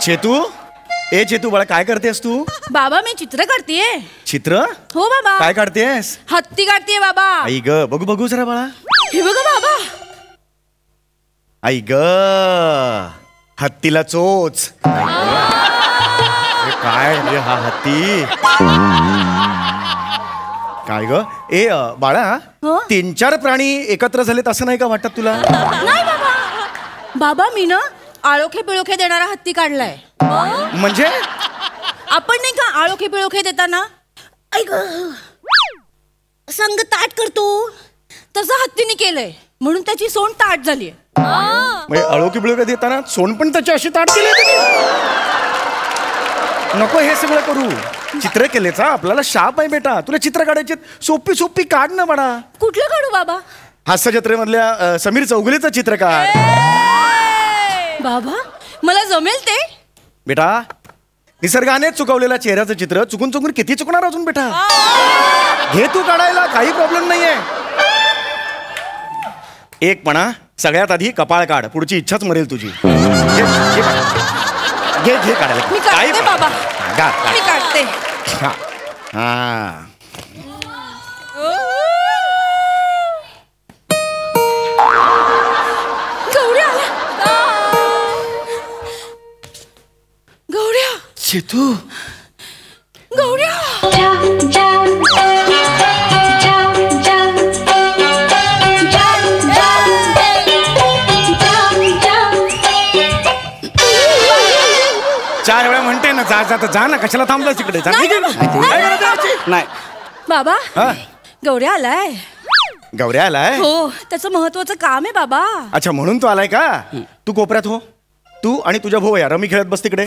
चेतू, ए चेतू बाळा, काय करतेस तू? बाबा मी चित्र काढतेय. चित्र? हो बाबा. काय काढतेस? हत्ती काढतेय बाबा. आई ग, बघू बघू जरा बाळा. हे बघा बाबा. आई ग, हत्तीला चोच. काय रे हा हत्ती? काय ग? ए बाळा, 3-4 प्राणी एकत्र झालेत असं नाही का वाटत तुला? नाही बाबा. बाबा मी ना आळोखे पिळोखे देणारा हत्ती काढलाय. म्हणजे आपण नाही का आळोखे पिळोखे देताना ऐक संग ताट करतो तसं हत्तीने केलंय, म्हणून त्याची सोंड ताट झाली. म्हणजे अळोकी बिळोकी देताना सोन पण त्याची अशी ताट केली. नको हे सगळं करू. चित्रकलेचा आपल्याला शाप आहे बेटा. तुला चित्र काढायचे सोपी सोपी काढ ना बाळा. कुठलं काढू बाबा? हास्य जत्रेमधल्या समीर चौगुलेचं चित्र काढ. बाबा मला जमेल ते. बेटा निसर्गाने चुकवलेल्या चेहऱ्याचं चित्र चुकून चुकून किती चुकणार अजून बेटा. हे तू काढायला काही प्रॉब्लेम नाहीये. एक म्हणा, सगळ्यात आधी कपाळ काढ, पुढची इच्छाच मरेल तुझी. घे घे काढायला. मी काढते बाबा. मी काढते. गौऱ्या आला. गौऱ्या. चेतू. गौऱ्या. चार वेळा म्हणते ना जा जा, जा ना, कशाला थांबलास तिकडे? नाही बाबा, गौऱ्या आलाय. गौऱ्या आलाय? हो, त्याचं महत्वाचं काम आहे बाबा. अच्छा, म्हणून तू आलाय का? तू कोपऱ्यात हो. तू आणि तुझ्या भाऊ या रमी खेळत बस तिकडे.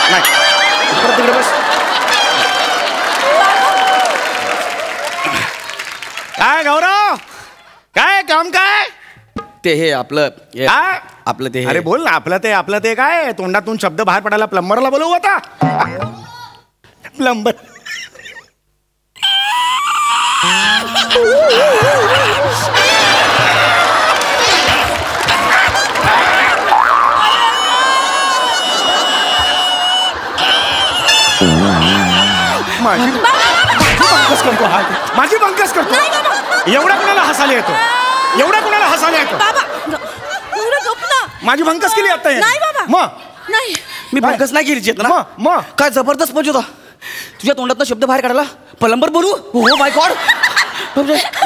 नाही, तिकडे बस. काय गौरव, काय काम? काय ते हे आपलं ते. अरे बोल ना. आपलं ते काय तोंडातून शब्द बाहेर पडायला प्लंबरला बोलवू आता. प्लंबर. माझी बंकस करतो. एवढा कुणाला हसायला येतो? एवढा कुणाला हसायला येतो? माझी भंकस केली आता. नाही बाबा. मग नाही, मी भंकस नाही केली चेतना. मग काय जबरदस्त मजा होता. तुझ्या तोंडातनं शब्द बाहेर काढायला प्लंबर बनू. हो माय गॉड.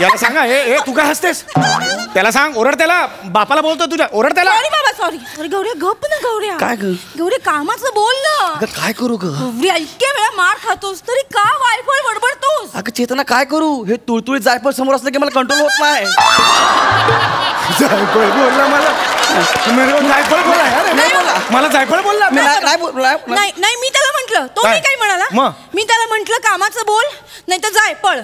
याला सांगा, हे तू काय हसतेस? त्याला सांग, ओरड त्याला. बापाला बोलतो तुझ्या, ओरड त्याला. सॉरी बाबा, सॉरी. गौऱ्या गप ना. गौऱ्या काय ग? गौऱ्या कामाचं बोल ना. काय करू ग? गौऱ्या इतक्या वेळा मार खातोस तरी का वायफळ बडबडतोस? अगं चेतना काय करू? हे तुळतुळीत जायफळ समोर असलं की मला कंट्रोल होत नाही. जायफळ बोलला मला. जायफळ बोला. मला जायफळ बोलला. नाही मी त्याला म्हंटल. तो मी काय म्हणाला? मी त्याला म्हंटल कामाचं बोल, नाही तर जायफळ.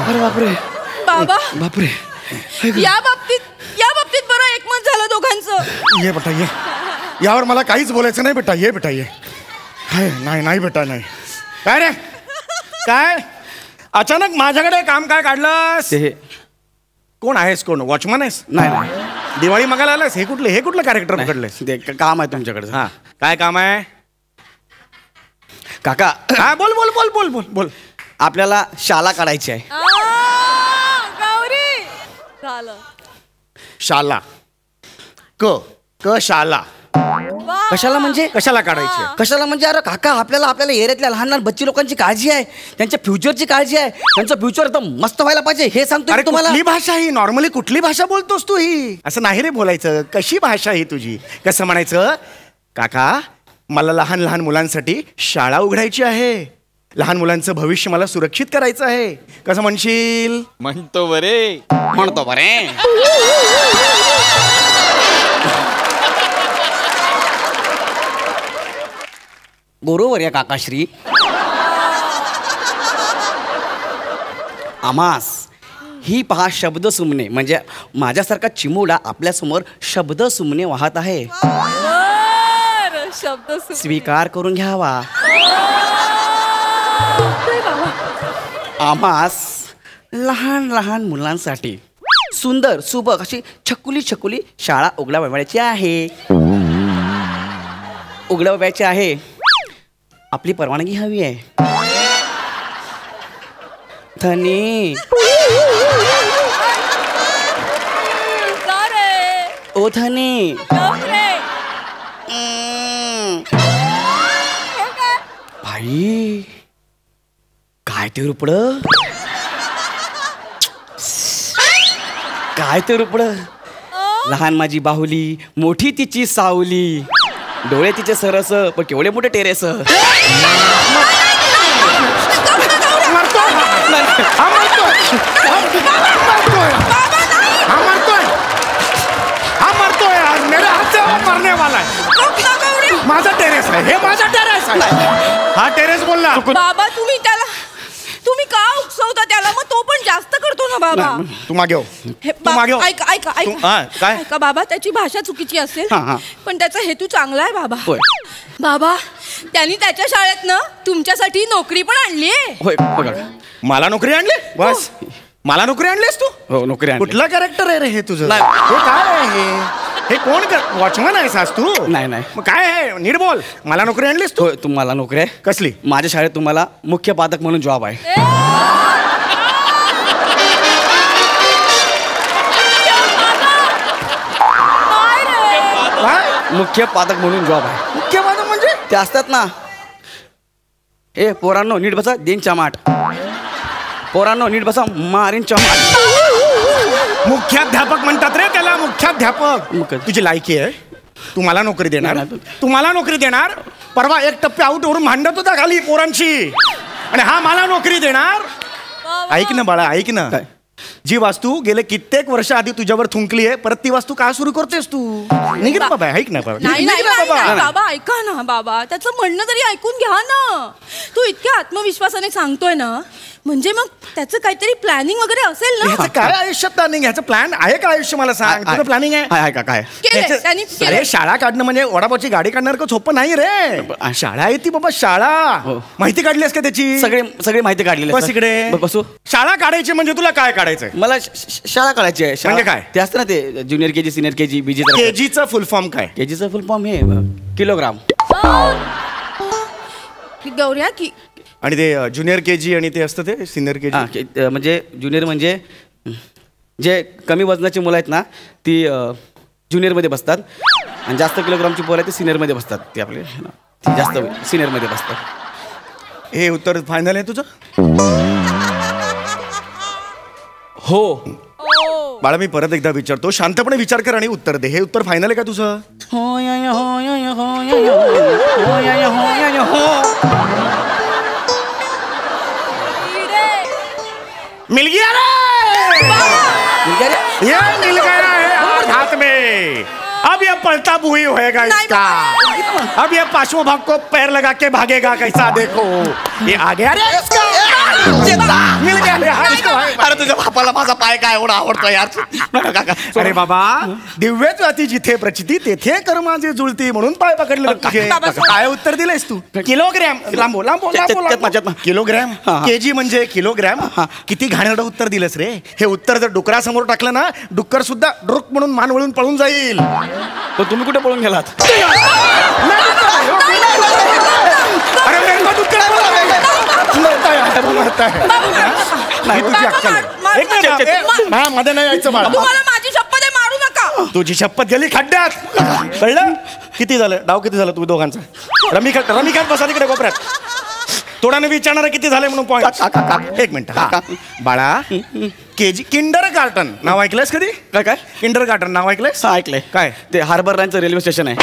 अरे बापरे. बाबा बापरे. या बाबतीत बरं एकमत झालं दोघांचं. ये बेटा ये. यावर मला काहीच बोलायचं नाही बेटा. ये बेटा ये. नाही बेटा नाही. काय रे काय अचानक माझ्याकडे काम काय काढलंस? कोण आहेस? कोण वॉचमन आहेस? नाही, दिवाळी मागायला आलास? हे कुठलं कॅरेक्टर पकडलंस? काम आहे तुमच्याकडे. हा, काय काम आहे काका? हा, बोल बोल बोल बोल बोल बोल. आपल्याला शाला काढायची आहे. गौरी झालं. शाला. क शाला. कशाला म्हणजे? कशाला काढायची? कशाला म्हणजे? अरे काका, आपल्या एरियातल्या लहान लहान बच्ची लोकांची काळजी आहे. त्यांच्या फ्युचरची काळजी आहे. त्यांचं फ्युचर एकदम मस्त व्हायला पाहिजे हे सांगतो अरे तुम्हाला. कुठली भाषा ही? नॉर्मली कुठली भाषा बोलतोस तू? ही असं नाही रे बोलायचं. कशी भाषा ही तुझी? कसं म्हणायचं? काका, मला लहान लहान मुलांसाठी शाळा उघडायची आहे. लहान मुलांचं भविष्य मला सुरक्षित करायचं आहे. कसं म्हणशील? म्हणतो बरे. बरोबर या काकाश्री. आमास ही पहा शब्द सुमने, म्हणजे माझ्यासारखा चिमुडा आपल्यासमोर शब्द सुमने वाहत आहे. शब्द स्वीकार करून घ्यावा. आम्हास लहान लहान मुलांसाठी सुंदर सुबक अशी छकुली छकुली शाळा उघडावयाची आहे. उघडावयाची आहे. आपली परवानगी हवी आहे. धनी ओ धनी भाई काय ते रुपड, काय ते रुपड. लहान माझी बाहुली, मोठी तिची सावली, डोळे तिचे सरस, पण केवढे मोठे टेरेस. माझा टेरेस आहे, हे माझा टेरेस आहे. हा टेरेस बोलला. बाबा तुम्ही का उकसवता त्याला? मग तो पण जास्त करतो ना बाबा. तू मागे हो. तू मागे हो. ऐका ऐका ऐका काय ऐका बाबा, त्याची भाषा चुकीची असेल पण त्याचा हेतू चांगला आहे बाबा. होय. बाबा त्यांनी त्याच्या शाळेत ना तुमच्यासाठी नोकरी पण आणली आहे. होय बघा. मला नोकरी आणली? बस मला नोकरी आणलीस तू? हो नोकरी आणली. कुठला कॅरेक्टर आहे रे हे तुझं? नाही. हे काय आहे हे कोण वॉचमन आहे सास तू? नाही नाही. मग काय आहे नीट बोल. मला नोकरी आणलीस तू? होय तुम्हाला नोकरी आहे. कसली? माझ्या शाळेत तुम्हाला मुख्य पादक म्हणून जॉब आहे. मुख्य पादक म्हणून जॉब आहे. मुख्य पादक म्हणजे? ते असतात ना. ए पोरांनो नीट बसा, देन चमाट. पोरांनो नीट बसा, मारीन चमाट. मुख्याध्यापक म्हणतात रे त्याला, मुख्याध्यापक. तुझी लायकी आहे? तू मला नोकरी देणार? तू मला नोकरी देणार? परवा एक टप्पे आऊट वरून भांडत होता खाली पोरांशी, आणि हा मला नोकरी देणार? ऐक ना बाळा, ऐक ना. जी वास्तू गेले कित्येक वर्ष आधी तुझ्यावर थुंकली आहे, परत ती वास्तू का सुरू करतेस तू? निघ ना बाबा, ऐक ना बाबा. नाही नाही नाही, बाबा ऐका ना बाबा, त्याचं म्हणणं तरी ऐकून घ्या ना. तू इतक्या आत्मविश्वासाने सांगतोय ना, म्हणजे मग त्याचं काहीतरी प्लॅनिंग वगैरे असेल ना. ह्याचं काय आयुष्यात प्लॅनिंग? ह्याचं प्लॅन आहे का आयुष्य? मला सांग. तुझं प्लॅनिंग आहे? आहे का काय? अरे शाळा काढणं म्हणजे वडापावची गाडी काढणार का सोपं नाही रे. शाळा आहे ती बाबा, शाळा. माहिती काढलीस का त्याची? सगळी माहिती काढली. बस इकडे बसू. शाळा काढायची म्हणजे तुला काय काढायचंय? मला शाळा काढायची आहे. म्हणजे काय? ते असतं ना ते ज्युनियर केजी, सिनियर केजी, बीजी. केजीचा फुल फॉर्म काय? केजीचा फुल फॉर्म हे किलोग्राम. गौऱ्या की आणि ते ज्युनियर केजी आणि ते असतं ते सिनियर केजी. म्हणजे ज्युनियर म्हणजे जे कमी वजनाची मुलं आहेत ना ती ज्युनियरमध्ये बसतात, आणि जास्त किलोग्रामची पोरं आहेत ते सिनियरमध्ये बसतात. ते आपले जास्त सिनियरमध्ये बसतात. हे उत्तर फायनल आहे तुझं? हो. बाळा मी परत एकदा विचारतो, शांतपणे विचार कर आणि उत्तर दे. हे उत्तर फायनल आहे का तुझं? हो या या हो या या हो या या हो या या हो या या हो. मिल गया रे, ये मिल गया है आज हाथ में. अब ये पलटा बुई होएगा इसका. अब ये पांचों भाग को पैर लगा के भागेगा कैसा, देखो ये आ गया रे इसका. मिल गया रे. अरे तुझ्या बापाला माझा पाय काय एवढा आवडतो यार. अरे बाबा, दिव्य जाती जिथे प्रचिती तेथे कर माझे जुळती, म्हणून पाय पकडले तुझे. काय उत्तर दिलंयस तू? किलोग्रॅम. लांबो लांबो लांबो. किलोग्रॅम. केजी म्हणजे किलोग्रॅम. किती घाणेरडं उत्तर दिलंस रे. हे उत्तर जर डुकरासमोर टाकलं ना, डुक्कर सुद्धा डुक म्हणून मान वळून पळून जाईल. पण तुम्ही कुठे पळून गेलात? अरे मेरे को तुझी अक्कल आहे. मध्ये नाही यायचं बाळा. तुम्हाला माझी शपथ आहे, मारू नका. तुझी शपथ गेली खड्ड्यात. कळलं? किती झालं डाव? किती झालं तुम्ही दोघांचा? रमी खेळ बसा तिकडे कोपऱ्यात. तोडाने विचारणार किती झाले म्हणून पॉईंट. एक मिनिट बाळा. केजी किंडर गार्टन नाव ऐकलंयस कधी? काय काय? किंडर गार्टन नाव ऐकलंयस? ऐकलंय. काय? ते हार्बर लाईनचं रेल्वे स्टेशन आहे.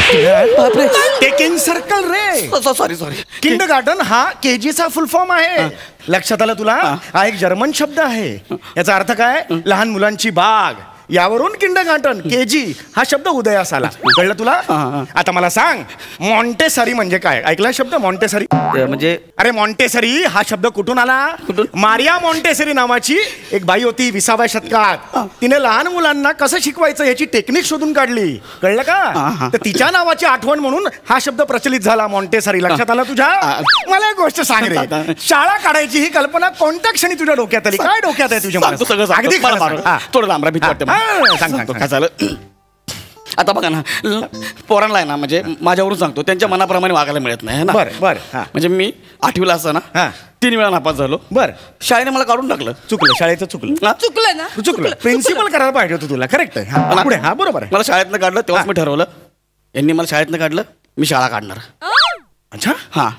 ते किंग सर्कल रे. सॉरी. किंडर गार्टन हा केजीचा फुल फॉर्म आहे. लक्षात आलं तुला? हा एक जर्मन शब्द आहे. याचा अर्थ काय? लहान मुलांची बाग. यावरून किंडरगार्टन केजी हा शब्द उदयास आला. कळलं तुला? आता मला सांग मॉन्टेसरी म्हणजे काय? ऐकला शब्द मॉन्टेसरी? म्हणजे अरे मॉन्टेसरी हा शब्द कुठून आला? मारिया मॉन्टेसरी नावाची एक बाई होती 20व्या शतकात. तिने लहान मुलांना कसं शिकवायचं याची टेक्निक शोधून काढली. कळलं का? तर तिच्या नावाची आठवण म्हणून हा शब्द प्रचलित झाला मॉन्टेसरी. लक्षात आला तुझ्या? मला एक गोष्ट सांग रे, शाळा काढायची ही कल्पना कोणत्या क्षणी तुझ्या डोक्यात आली? काय डोक्यात आहे तुझ्या? अगदी थोडं लांब भीती वाटते. काय झालं आता बघा ना, पोरांना आहे ना, म्हणजे माझ्यावरून सांगतो, त्यांच्या मनाप्रमाणे वागायला मिळत नाही ना. बरं म्हणजे मी 8वीला असताना 3 वेळा नापास झालो. बरं, शाळेने मला काढून टाकलं. चुकलं, शाळेचं चुकलं. चुकलं ना? चुकलं. प्रिन्सिपल करायला पाहिजे होतं तुला. करेक्ट आहे. पुढे. हा बरोबर आहे. मला शाळेतनं काढलं तेव्हाच मी ठरवलं, यांनी मला शाळेतनं काढलं, मी शाळा काढणार. अच्छा. हा,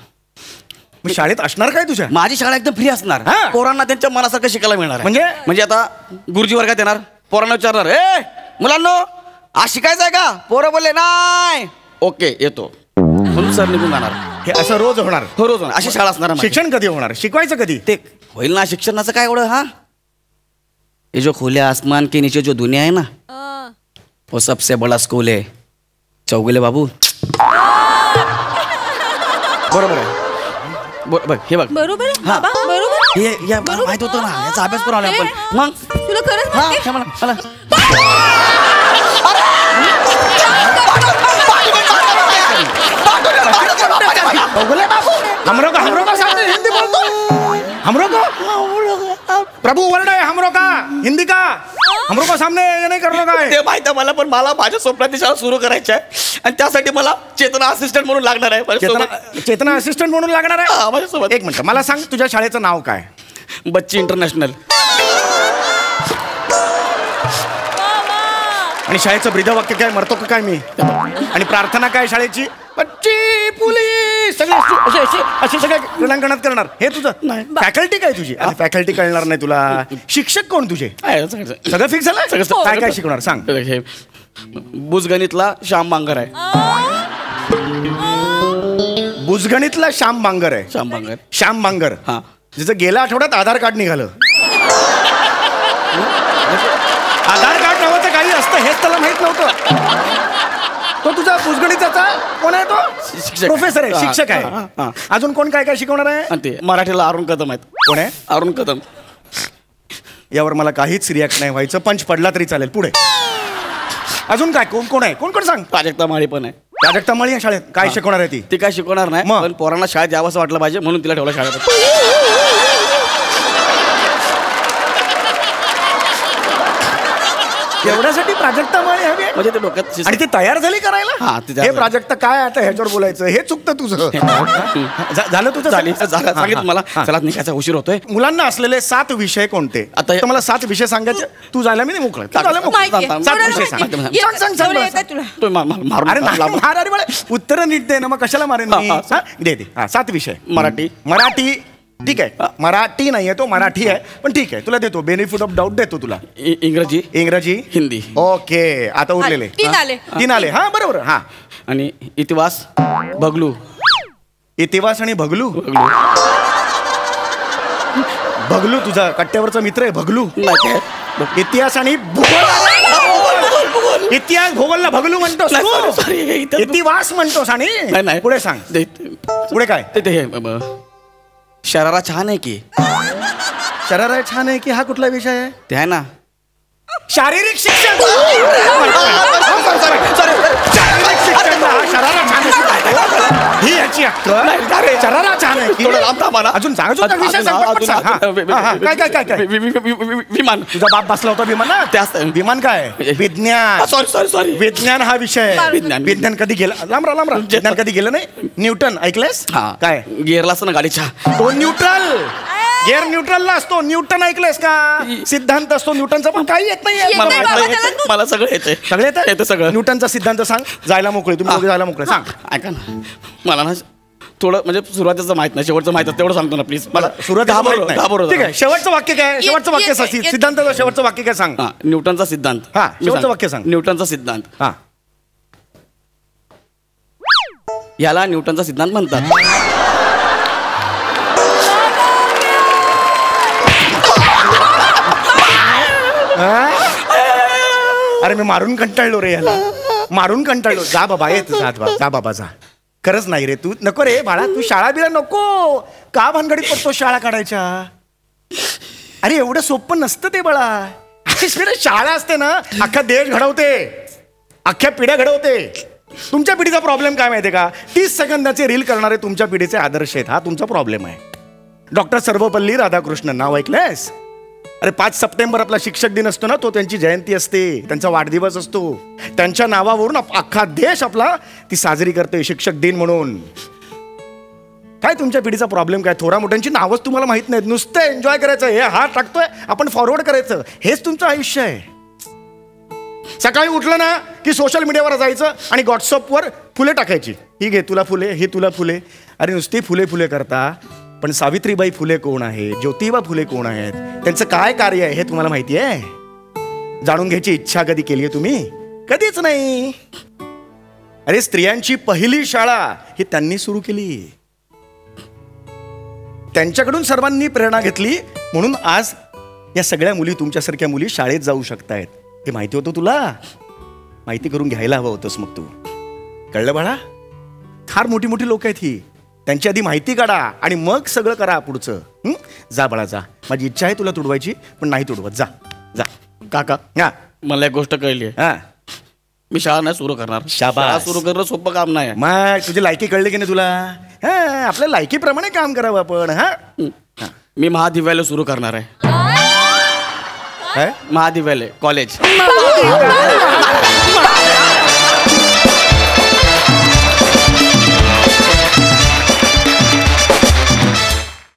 मी शाळेत असणार काय तुझ्या? माझी शाळा एकदम फ्री असणार. पोरांना त्यांच्या मनासारखं शिकायला मिळणार. म्हणजे आता गुरुजी वर्गात येणार, पोरांना विचारणार, ए मुलांनो आज शिकायचं आहे का? पोरं बोलले नाही, ओके येतो, म्हणून सर निघून जाणार. हे असं रोज होणार? हो, रोज होणार. अशी शाळा असणार. शिक्षण कधी होणार? शिकवायचं कधी? ते होईल ना, शिक्षणाचं काय एवढं. हा, ये जो खुले आसमान के नीचे जो दुनिया है ना, वो सबसे बड़ा स्कूल है चौगुले बाबू. बरोबर आहे. बघ हे बघ. बरोबर आहे हा. बाबा, बरोबर. हे या मला माहित होतं ना, याचा अभ्यास करून आलो आपण. मग तुला खरंच हा, माहिती? मला हमरो का सामने हिंदी बोल दो. हमरो को प्रभु वर्ण है. हमरो का हिंदी का हमरो का सामने ये नहीं करनो का है. ते माहित आहे मला, पण मला माझ्या स्वप्नात शाळा सुरू करायची आहे आणि त्यासाठी मला चेतना असिस्टंट म्हणून लागणार आहे. चेतना असिस्टंट म्हणून लागणार आहे माझ्यासोबत. एक मिनिट, मला सांग तुझ्या शाळेचं नाव काय? बच्ची इंटरनॅशनल. आणि शाळेचं ब्रीदवाक्य काय? मरतो का काय मी? आणि प्रार्थना काय शाळेची? बच्ची पोलीस. सगळे असे सगळे क्रीडांगणात करणार. हे तुझं फॅकल्टी काय तुझी? फॅकल्टी कळणार नाही तुला. शिक्षक कोण तुझे? सगळं फिक्स झालं? सगळं. काय काय शिकवणार सांग? हे बुजगणितला श्याम बांगर आहे. बुजगणितला श्याम बांगर आहे. श्याम बांगर. हा, जिचं गेल्या आठवड्यात आधार कार्ड निघालं. आधार कार्ड नावाचं काही असतं हेच त्याला माहित नव्हतं. तो तुझा बुजगणिताचा कोण आहे? तो प्रोफेसर आहे, शिक्षक आहे. अजून कोण काय काय शिकवणार आहे? ते मराठीला अरुण कदम आहेत. कोण आहे? अरुण कदम. यावर मला काहीच रिॲक्ट नाही व्हायचं. पंच पडला तरी चालेल. पुढे अजून काय? कोण कोण आहे? कोण कोण सांग? प्राजक्ता माळी पण आहे. प्राजक्ता माळी या शाळेत काय शिकवणार आहे? ती काय शिकवणार नाही, पण पोरांना शाळेत यावंसं वाटलं पाहिजे म्हणून तिला ठेवलं शाळेत. एवढ्यासाठी प्राजक्ता माळी हवी आहे? म्हणजे ते डोक्यात. आणि ती तयार झाली करायला? हा, हे प्राजक्ता काय आता ह्याच्यावर बोलायचं? हे चुकतं तुझं. झालं तुझं? सांगितलं मला. चला निघायचा उशीर होतोय. मुलांना असलेले 7 विषय कोणते? आता मला 7 विषय सांगायचे. तू जायला मी मोकळं. 7 विषय सांग. अरे बाळा उत्तर नीट दे ना, मग कशाला मारेन मी? दे 7 विषय. मराठी ठीक आहे. मराठी नाहीये तो, मराठी आहे पण ठीक आहे. तुला देतो बेनिफिट ऑफ डाऊट, देतो तुला. इंग्रजी हिंदी. ओके, आता उरलेले 3 आले. हा बरोबर. हा, आणि इतिहास भगलू. इतिहास आणि भगलू. भगलू तुझा कट्ट्यावरचा मित्र आहे भगलू. इतिहास आणि भूगोल. इतिहास भूगोलला भगलू म्हणतोस तू? इतिहास म्हणतोस. आणि पुढे सांग. पुढे काय? शरारा छान आहे की. शरारा छान आहे की हा कुठला विषय आहे? ते आहे ना शारीरिक शिक्षण. शारीरिक शिक्षण शरारा छान आहे ही याची अक्कल. शरारा छान आहे. अजून सांग. काय काय काय काय? विमान. तुझा बाप बसला होता विमान. विमान काय? विज्ञान. सॉरी. विज्ञान हा विषय. विज्ञान कधी गेलं? लांबरा विज्ञान कधी गेलं नाही? न्यूटन ऐकलंस? काय गिअरला असं ना गाडीच्या? तो न्यूट्रल. गिअर न्यूट्रलला असतो. न्यूटन ऐकलंस का? सिद्धांत असतो न्यूटनचा, पण काही येत नाही. मला सगळं येते. सगळं येतं सगळं. न्यूटनचा सिद्धांत सांग. जायला मोकळे. तुम्ही जायला मोकळे. सांग. ऐका ना, मला ना थोडं म्हणजे सुरुवातीचं माहित नाही, शेवटचं माहित तेवढं सांगतो ना प्लीज. मला सुरुवात ठीक आहे. शेवटचं वाक्य काय? शेवटचं वाक्य सिद्धांताचं शेवटचं वाक्य काय सांग? न्यूटनचा सिद्धांत. हा, शेवटचं वाक्य सांग. न्यूटनचा सिद्धांत. हा, याला न्यूटनचा सिद्धांत म्हणतात. अरे मी मारून कंटाळलो रे याला, मारून कंटाळलो. जा बाबा, येत जा बाबा जा. खरंच नाही रे, तू नको रे बाळा, तू शाळा बिला नको. का भानगडीत पडतो शाळा काढायच्या? अरे एवढं सोपं नसतं ते बाळा. शाळा असते ना, अख्खा देश घडवते, अख्ख्या पिढ्या घडवते. तुमच्या पिढीचा प्रॉब्लेम काय माहितीये का? 30 सेकंदाचे रील करणारे तुमच्या पिढीचे आदर्श आहेत. हा तुमचा प्रॉब्लेम आहे. डॉक्टर सर्वपल्ली राधाकृष्णन नाव ऐकलंयस? अरे 5 सप्टेंबर आपला शिक्षक दिन असतो ना, तो त्यांची जयंती असते, त्यांचा वाढदिवस असतो. त्यांच्या नावावरून अख्खा देश आपला ती साजरी करते शिक्षक दिन म्हणून. काय तुमच्या पिढीचा प्रॉब्लेम काय? थोडा मोठ्यांची नावच तुम्हाला माहित नाहीत. नुसतं एन्जॉय करायचं, हे हा टाकतोय आपण फॉरवर्ड करायचं, हेच तुमचं आयुष्य आहे. सकाळी उठलं ना की सोशल मीडियावर जायचं आणि व्हॉट्सअपवर फुले टाकायची. ही घे तुला फुले, ही तुला फुले. अरे नुसती फुले फुले करता, पण सावित्रीबाई फुले कोण आहे, ज्योतिबा फुले कोण आहेत, त्यांचं काय कार्य आहे हे तुम्हाला माहिती आहे? जाणून घ्यायची इच्छा कधी केली आहे तुम्ही? कधीच नाही. अरे स्त्रियांची पहिली शाळा ही त्यांनी सुरू केली. त्यांच्याकडून सर्वांनी प्रेरणा घेतली, म्हणून आज या सगळ्या मुली, तुमच्यासारख्या मुली शाळेत जाऊ शकतायत. हे माहिती होतं तुला? माहिती करून घ्यायला हवं होतंस मग तू. कळलं बाळा? फार मोठी मोठी लोक आहेत ही. त्यांची आधी माहिती काढा आणि मग सगळं करा पुढचं. जा बाळा जा. माझी इच्छा आहे तुला तुडवायची, पण नाही तुडवत. जा जा. काका हा, मला एक गोष्ट कळली. हा, मी शाळा नाही सुरू करणार. शाबास. शाळा सुरू करणं सोपं काम नाही. मग तुझी लायकी कळली की नाही तुला? हा, आपल्या लायकीप्रमाणे काम करावं आपण. हा, मी महादिव्यालय सुरू करणार आहे. काय? महादिव्यालय कॉलेज.